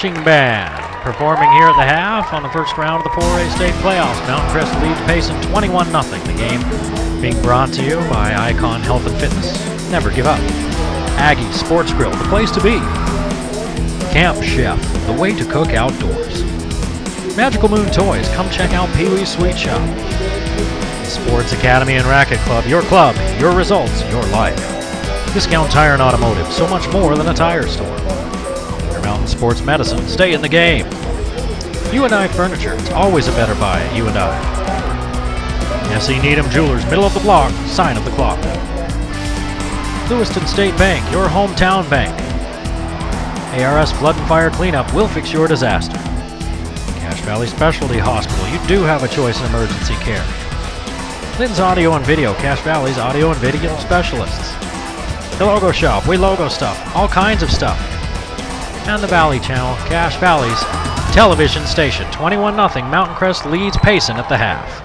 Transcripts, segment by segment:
marching band performing here at the half on the first round of the 4A state playoffs. Mountin Crest leads Payson 21-0. The game being brought to you by Icon Health and Fitness. Never give up. Aggie Sports Grill, the place to be. Camp Chef, the way to cook outdoors. Magical Moon Toys, come check out Pee Wee's Sweet Shop. Sports Academy and Racket Club, your club, your results, your life. Discount Tire and Automotive, so much more than a tire store. Mountain Sports Medicine, stay in the game. U&I Furniture, it's always a better buy at U&I. S.E. Needham Jewelers, middle of the block, sign of the clock. Lewiston State Bank, your hometown bank. ARS Flood and Fire Cleanup will fix your disaster. Cache Valley Specialty Hospital, you do have a choice in emergency care. Lynn's Audio and Video, Cache Valley's audio and video specialists. The Logo Shop, we logo stuff, all kinds of stuff. And the Valley Channel, Cache Valley's television station. 21-0, Mountin Crest leads Payson at the half.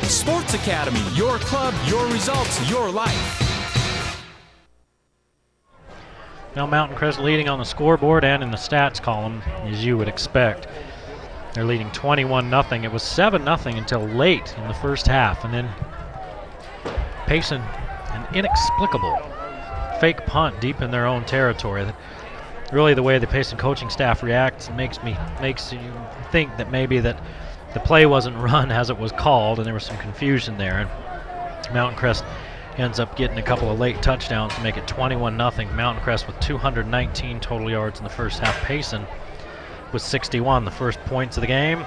Sports Academy, your club, your results, your life. Now Mountin Crest leading on the scoreboard and in the stats column, as you would expect. They're leading 21-0. It was 7-0 until late in the first half, and then Payson, an inexplicable fake punt deep in their own territory. Really, the way the Payson coaching staff reacts makes you think that maybe that the play wasn't run as it was called, and there was some confusion there. And Mountin Crest ends up getting a couple of late touchdowns to make it 21-0. Mountin Crest with 219 total yards in the first half. Payson with 61. The first points of the game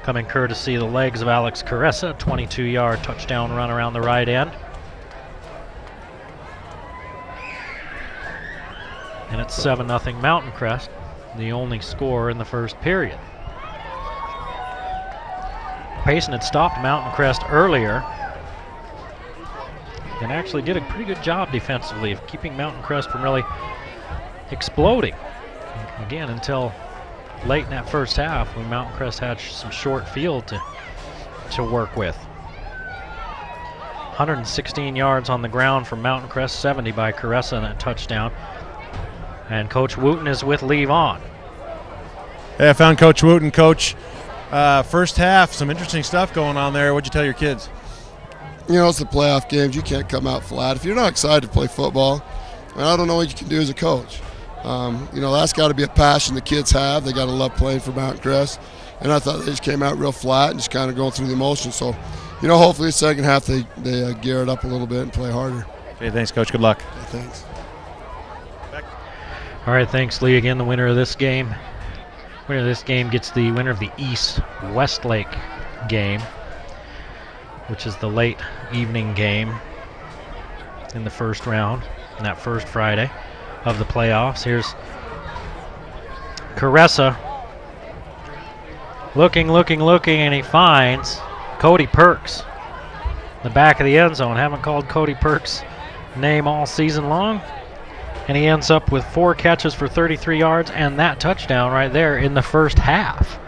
coming courtesy of the legs of Alex Caressa, 22-yard touchdown run around the right end. And it's 7-0 Mountin Crest, the only score in the first period. Payson had stopped Mountin Crest earlier and actually did a pretty good job defensively of keeping Mountin Crest from really exploding. Again, until late in that first half when Mountin Crest had some short field to work with. 116 yards on the ground from Mountin Crest, 70 by Caressa in that touchdown. And Coach Wooten is with Lee Vaughn. Hey, I found Coach Wooten. Coach, first half, some interesting stuff going on there. What'd you tell your kids? You know, it's the playoff games. You can't come out flat. If you're not excited to play football, I don't know what you can do as a coach. You know, that's got to be a passion the kids have. They got to love playing for Mountin Crest. And I thought they just came out real flat and just kind of going through the emotions. So, you know, hopefully the second half they gear it up a little bit and play harder. Okay, thanks, Coach. Good luck. Yeah, thanks. All right, thanks, Lee. Again, the winner of this game. Winner of this game gets the winner of the East Westlake game, which is the late evening game in the first round, in that first Friday of the playoffs. Here's Caressa looking, and he finds Cody Perks in the back of the end zone. Haven't called Cody Perks' name all season long. And he ends up with 4 catches for 33 yards and that touchdown right there in the first half.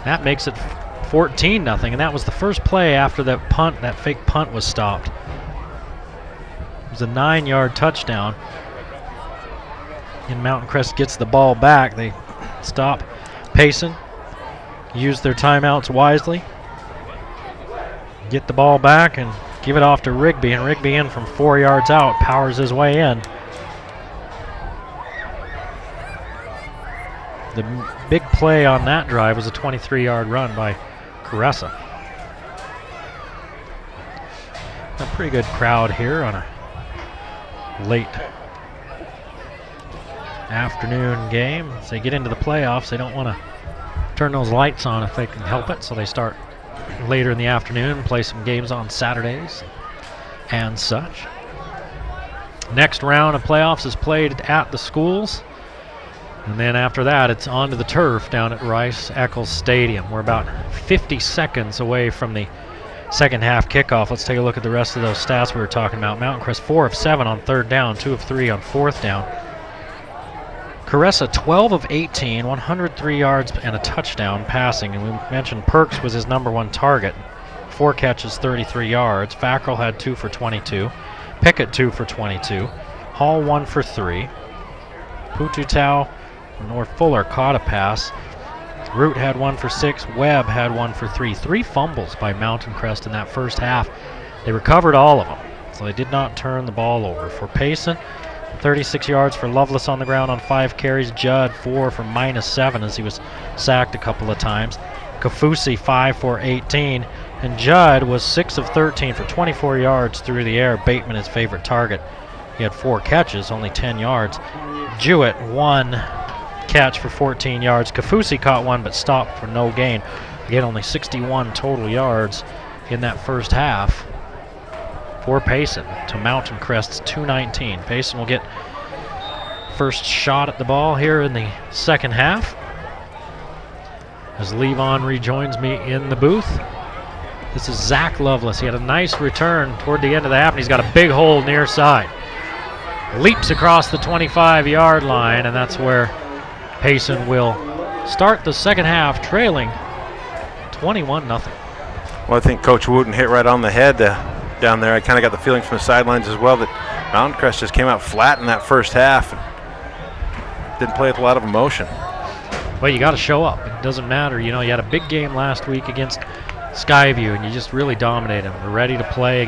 That makes it 14-0, and that was the first play after that punt, that fake punt was stopped. It was a 9-yard touchdown. And Mountin Crest gets the ball back. They stop Payson, use their timeouts wisely, get the ball back, and give it off to Rigby, and Rigby in from 4 yards out, powers his way in. The big play on that drive was a 23-yard run by Caressa. A pretty good crowd here on a late afternoon game. As they get into the playoffs, they don't want to turn those lights on if they can help it, so they start later in the afternoon, play some games on Saturdays and such. Next round of playoffs is played at the schools, and then after that it's on to the turf down at Rice-Eccles Stadium. We're about 50 seconds away from the second half kickoff. Let's take a look at the rest of those stats we were talking about. Mountain Crest 4 of 7 on third down, 2 of 3 on fourth down. Caressa 12 of 18, 103 yards and a touchdown passing. And we mentioned Perks was his #1 target. 4 catches, 33 yards. Fackrell had 2 for 22. Pickett 2 for 22. Hall 1 for 3. Pututau nor Fuller caught a pass. Root had 1 for 6. Webb had 1 for 3. 3 fumbles by Mountain Crest in that first half. They recovered all of them, so they did not turn the ball over. For Payson, 36 yards for Lovelace on the ground on 5 carries. Judd 4 for -7 as he was sacked a couple of times. Kafusi 5 for 18. And Judd was 6 of 13 for 24 yards through the air. Bateman, his favorite target. He had 4 catches, only 10 yards. Jewett 1 catch for 14 yards. Kafusi caught 1 but stopped for no gain. Again, only 61 total yards in that first half for Payson to Mountain Crest's 219. Payson will get first shot at the ball here in the second half as Levon rejoins me in the booth. This is Zach Lovelace. He had a nice return toward the end of the half, and he's got a big hole near side. Leaps across the 25-yard line, and that's where Payson will start the second half trailing 21-0. Well, I think Coach Wooten hit right on the head down there. I kind of got the feeling from the sidelines as well that Mountain Crest just came out flat in that first half and didn't play with a lot of emotion. Well, you got to show up. It doesn't matter. You know, you had a big game last week against Skyview, and you just really dominated them. We're ready to play.